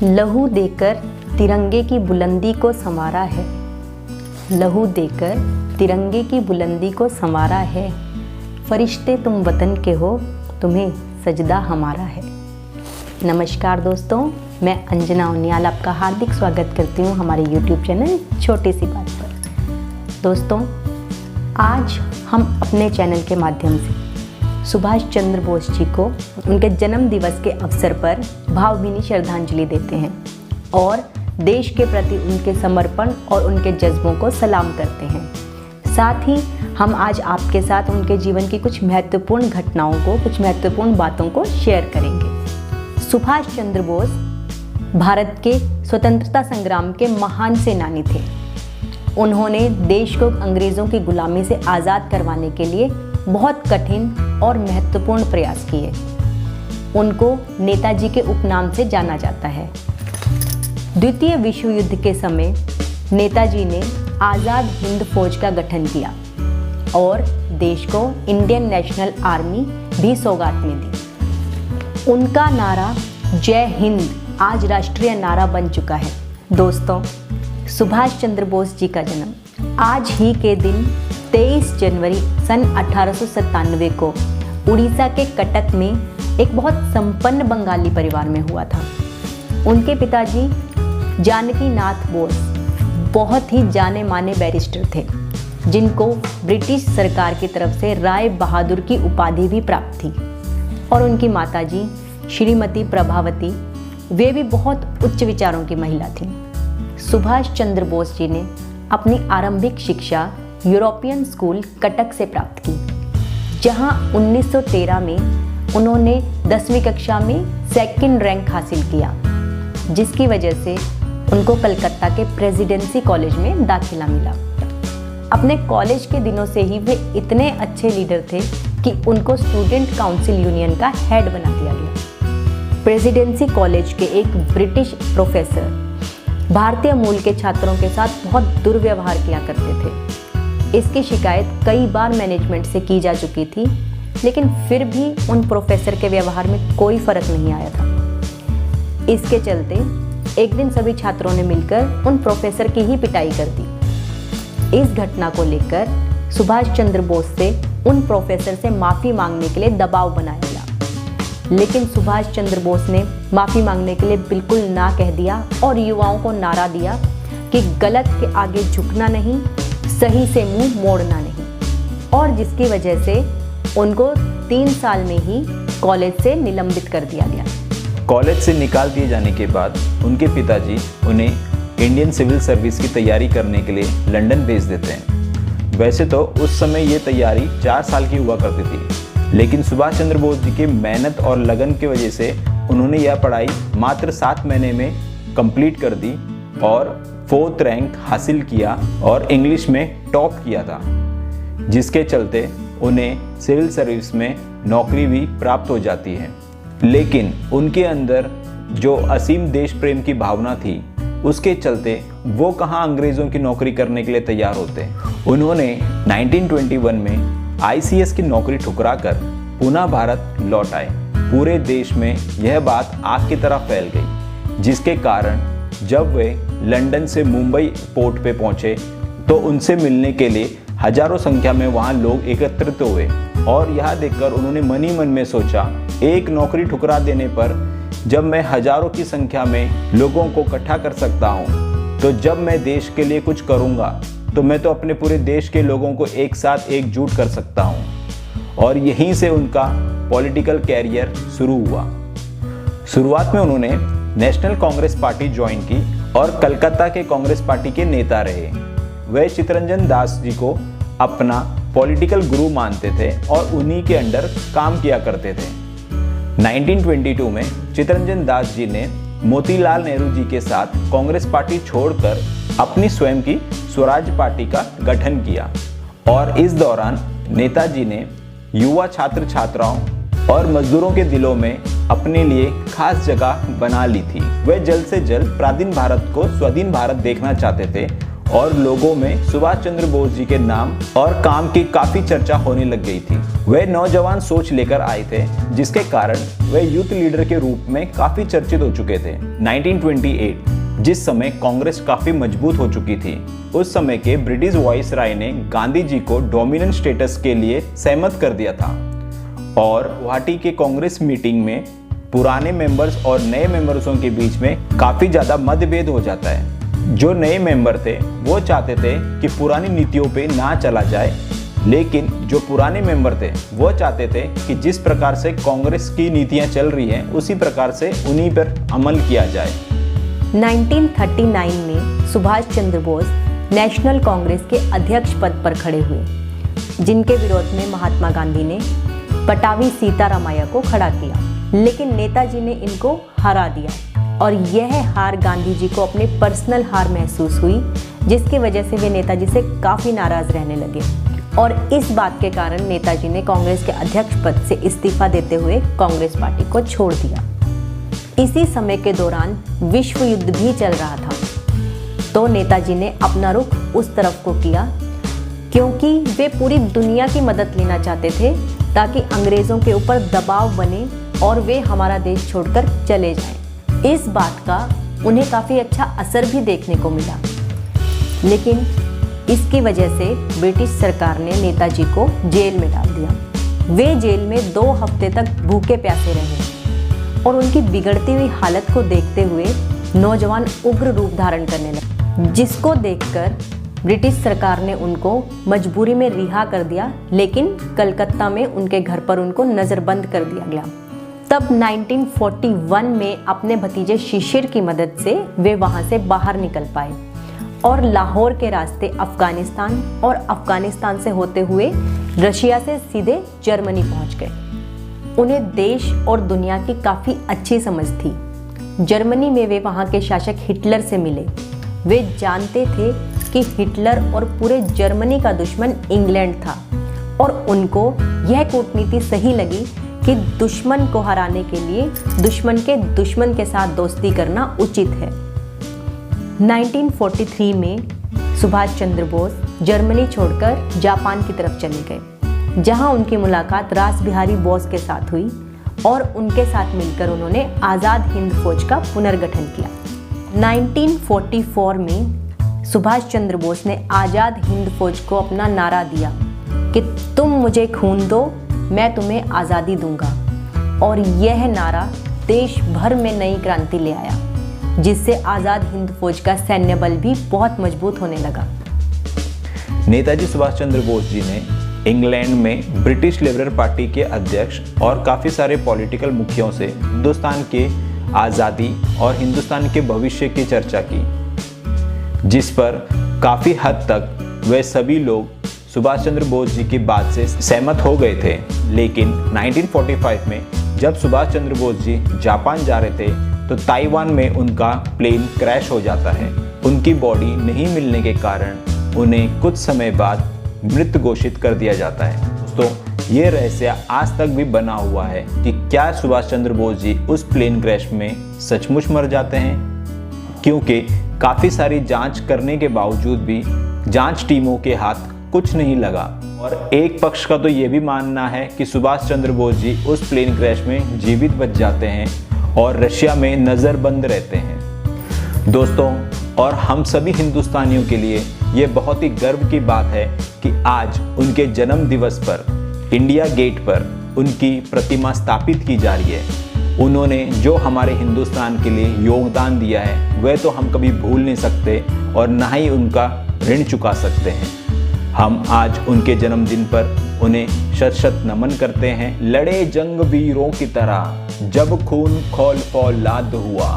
लहू देकर तिरंगे की बुलंदी को संवारा है, लहू देकर तिरंगे की बुलंदी को संवारा है। फरिश्ते तुम वतन के हो, तुम्हें सजदा हमारा है। नमस्कार दोस्तों, मैं अंजना उनियाल आपका हार्दिक स्वागत करती हूँ हमारे YouTube चैनल छोटी सी बात पर। दोस्तों, आज हम अपने चैनल के माध्यम से सुभाष चंद्र बोस जी को उनके जन्म दिवस के अवसर पर भावभीनी श्रद्धांजलि देते हैं और देश के प्रति उनके समर्पण और उनके जज्बों को सलाम करते हैं। साथ ही हम आज आपके साथ उनके जीवन की कुछ महत्वपूर्ण घटनाओं को, कुछ महत्वपूर्ण बातों को शेयर करेंगे। सुभाष चंद्र बोस भारत के स्वतंत्रता संग्राम के महान सेनानी थे। उन्होंने देश को अंग्रेज़ों की गुलामी से आज़ाद करवाने के लिए बहुत कठिन और महत्वपूर्ण प्रयास किए। उनको नेताजी के उपनाम से जाना जाता है। द्वितीय विश्व युद्ध के समय नेताजी ने आज़ाद हिंद फौज का गठन किया और देश को इंडियन नेशनल आर्मी भी सौगात में दी। उनका नारा जय हिंद आज राष्ट्रीय नारा बन चुका है। दोस्तों, सुभाष चंद्र बोस जी का जन्म आज ही के दिन 23 जनवरी सन 1897 को उड़ीसा के कटक में एक बहुत संपन्न बंगाली परिवार में हुआ था। उनके पिताजी जानकी नाथ बोस बहुत ही जाने माने बैरिस्टर थे, जिनको ब्रिटिश सरकार की तरफ से राय बहादुर की उपाधि भी प्राप्त थी। और उनकी माताजी श्रीमती प्रभावती, वे भी बहुत उच्च विचारों की महिला थीं। सुभाष चंद्र बोस जी ने अपनी आरंभिक शिक्षा यूरोपियन स्कूल कटक से प्राप्त की, जहां 1913 में उन्होंने 10वीं कक्षा में सेकंड रैंक हासिल किया, जिसकी वजह से उनको कलकत्ता के प्रेसिडेंसी कॉलेज में दाखिला मिला। अपने कॉलेज के दिनों से ही वे इतने अच्छे लीडर थे कि उनको स्टूडेंट काउंसिल यूनियन का हेड बना दिया गया। प्रेसिडेंसी कॉलेज के एक ब्रिटिश प्रोफेसर भारतीय मूल के छात्रों के साथ बहुत दुर्व्यवहार किया करते थे। इसकी शिकायत कई बार मैनेजमेंट से की जा चुकी थी, लेकिन फिर भी उन प्रोफेसर के व्यवहार में कोई फर्क नहीं आया था। इसके चलते एक दिन सभी छात्रों ने मिलकर उन प्रोफेसर की ही पिटाई कर दी। इस घटना को लेकर सुभाष चंद्र बोस से उन प्रोफेसर से माफ़ी मांगने के लिए दबाव बनाया गया, लेकिन सुभाष चंद्र बोस ने माफ़ी मांगने के लिए बिल्कुल ना कह दिया और युवाओं को नारा दिया कि गलत के आगे झुकना नहीं, सही से मुंह मोड़ना नहीं, और जिसकी वजह से उनको 3 साल में ही कॉलेज से निलंबित कर दिया गया। कॉलेज से निकाल दिए जाने के बाद उनके पिताजी उन्हें इंडियन सिविल सर्विस की तैयारी करने के लिए लंदन भेज देते हैं। वैसे तो उस समय ये तैयारी 4 साल की हुआ करती थी, लेकिन सुभाष चंद्र बोस जी की मेहनत और लगन की वजह से उन्होंने यह पढ़ाई मात्र 7 महीने में कंप्लीट कर दी और 4th रैंक हासिल किया और इंग्लिश में टॉप किया था, जिसके चलते उन्हें सिविल सर्विस में नौकरी भी प्राप्त हो जाती है। लेकिन उनके अंदर जो असीम देश प्रेम की भावना थी, उसके चलते वो कहाँ अंग्रेज़ों की नौकरी करने के लिए तैयार होते। उन्होंने 1921 में ICS की नौकरी ठुकराकर पुनः भारत लौट आए। पूरे देश में यह बात आग की तरह फैल गई, जिसके कारण जब वे लंदन से मुंबई पोर्ट पे पहुंचे तो उनसे मिलने के लिए हजारों संख्या में वहां लोग एकत्रित हुए और यह देखकर उन्होंने मन ही मन में सोचा, एक नौकरी ठुकरा देने पर जब मैं हजारों की संख्या में लोगों को इकट्ठा कर सकता हूं, तो जब मैं देश के लिए कुछ करूंगा तो मैं तो अपने पूरे देश के लोगों को एक साथ एकजुट कर सकता हूं। और यहीं से उनका पॉलिटिकल कैरियर शुरू हुआ। शुरुआत में उन्होंने नेशनल कांग्रेस पार्टी ज्वाइन की और कलकत्ता के कांग्रेस पार्टी के नेता रहे। वे चित्तरंजन दास जी को अपना पॉलिटिकल गुरु मानते थे और उन्हीं के अंडर काम किया करते थे। 1922 में चित्तरंजन दास जी ने मोतीलाल नेहरू जी के साथ कांग्रेस पार्टी छोड़कर अपनी स्वयं की स्वराज पार्टी का गठन किया और इस दौरान नेताजी ने युवा छात्र छात्राओं और मजदूरों के दिलों में अपने लिए खास जगह बना ली थी। वे जल्द से जल्द पराधीन भारत को स्वाधीन भारत देखना चाहते थे और लोगों में सुभाष चंद्र बोस जी के नाम और काम की काफी चर्चा होने लग गई थी। वे नौजवान सोच लेकर आए थे, जिसके कारण वे यूथ लीडर के रूप में काफी चर्चित हो चुके थे। 1928 जिस समय कांग्रेस काफी मजबूत हो चुकी थी, उस समय के ब्रिटिश वाइसराय ने गांधी जी को डोमिनेंट स्टेटस के लिए सहमत कर दिया था और गुवाहाटी के कांग्रेस मीटिंग में पुराने मेंबर्स और नए मेंबर्सों के बीच में काफी ज्यादा मतभेद हो जाता है। जो नए मेंबर थे वो चाहते थे कि पुरानी नीतियों पे ना चला जाए, लेकिन जो पुराने मेंबर थे वो चाहते थे कि जिस प्रकार से कांग्रेस की नीतियां चल रही हैं उसी प्रकार से उन्हीं पर अमल किया जाए। 1939 में सुभाष चंद्र बोस नेशनल कांग्रेस के अध्यक्ष पद पर खड़े हुए, जिनके विरोध में महात्मा गांधी ने पटावी सीतारामैया को खड़ा किया, लेकिन नेताजी ने इनको हरा दिया और यह हार गांधी जी को अपनी पर्सनल हार महसूस हुई, जिसकी वजह से वे नेताजी से काफ़ी नाराज़ रहने लगे और इस बात के कारण नेताजी ने कांग्रेस के अध्यक्ष पद से इस्तीफा देते हुए कांग्रेस पार्टी को छोड़ दिया। इसी समय के दौरान विश्व युद्ध भी चल रहा था, तो नेताजी ने अपना रुख उस तरफ को किया क्योंकि वे पूरी दुनिया की मदद लेना चाहते थे ताकि अंग्रेज़ों के ऊपर दबाव बने और वे हमारा देश छोड़कर चले जाएं। इस बात का उन्हें काफ़ी अच्छा असर भी देखने को मिला, लेकिन इसकी वजह से ब्रिटिश सरकार ने नेताजी को जेल में डाल दिया। वे जेल में 2 हफ्ते तक भूखे प्यासे रहे और उनकी बिगड़ती हुई हालत को देखते हुए नौजवान उग्र रूप धारण करने लगे, जिसको देखकर ब्रिटिश सरकार ने उनको मजबूरी में रिहा कर दिया, लेकिन कलकत्ता में उनके घर पर उनको नज़रबंद कर दिया गया। तब 1941 में अपने भतीजे शिशिर की मदद से वे वहां से बाहर निकल पाए और लाहौर के रास्ते अफगानिस्तान और अफगानिस्तान से होते हुए रशिया से सीधे जर्मनी पहुंच गए। उन्हें देश और दुनिया की काफ़ी अच्छी समझ थी। जर्मनी में वे वहां के शासक हिटलर से मिले। वे जानते थे कि हिटलर और पूरे जर्मनी का दुश्मन इंग्लैंड था और उनको यह कूटनीति सही लगी कि दुश्मन को हराने के लिए दुश्मन के साथ दोस्ती करना उचित है। 1943 में सुभाष चंद्र बोस जर्मनी छोड़कर जापान की तरफ चले गए, जहां उनकी मुलाकात रास बिहारी बोस के साथ हुई और उनके साथ मिलकर उन्होंने आज़ाद हिंद फौज का पुनर्गठन किया। 1944 में सुभाष चंद्र बोस ने आज़ाद हिंद फौज को अपना नारा दिया कि तुम मुझे खून दो, मैं तुम्हें आज़ादी दूंगा, और यह नारा देश भर में नई क्रांति ले आया, जिससे आज़ाद हिंद फौज का सैन्य बल भी बहुत मजबूत होने लगा। नेताजी सुभाष चंद्र बोस जी ने इंग्लैंड में ब्रिटिश लिबरल पार्टी के अध्यक्ष और काफ़ी सारे पॉलिटिकल मुखियों से हिंदुस्तान के आज़ादी और हिंदुस्तान के भविष्य की चर्चा की, जिस पर काफ़ी हद तक वे सभी लोग सुभाष चंद्र बोस जी की बात से सहमत हो गए थे। लेकिन 1945 में जब सुभाष चंद्र बोस जी जापान जा रहे थे तो ताइवान में उनका प्लेन क्रैश हो जाता है। उनकी बॉडी नहीं मिलने के कारण उन्हें कुछ समय बाद मृत घोषित कर दिया जाता है। दोस्तों, ये रहस्य आज तक भी बना हुआ है कि क्या सुभाष चंद्र बोस जी उस प्लेन क्रैश में सचमुच मर जाते हैं, क्योंकि काफ़ी सारी जांच करने के बावजूद भी जांच टीमों के हाथ कुछ नहीं लगा। और एक पक्ष का तो ये भी मानना है कि सुभाष चंद्र बोस जी उस प्लेन क्रैश में जीवित बच जाते हैं और रशिया में नज़रबंद रहते हैं। दोस्तों, और हम सभी हिंदुस्तानियों के लिए ये बहुत ही गर्व की बात है कि आज उनके जन्म दिवस पर इंडिया गेट पर उनकी प्रतिमा स्थापित की जा रही है। उन्होंने जो हमारे हिंदुस्तान के लिए योगदान दिया है वह तो हम कभी भूल नहीं सकते और ना ही उनका ऋण चुका सकते हैं। हम आज उनके जन्मदिन पर उन्हें शत शत नमन करते हैं। लड़े जंग वीरों की तरह जब खून खौल फौलाद हुआ,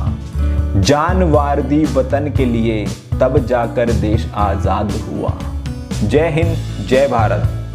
जान वार दी वतन के लिए तब जाकर देश आज़ाद हुआ। जय हिंद, जय भारत।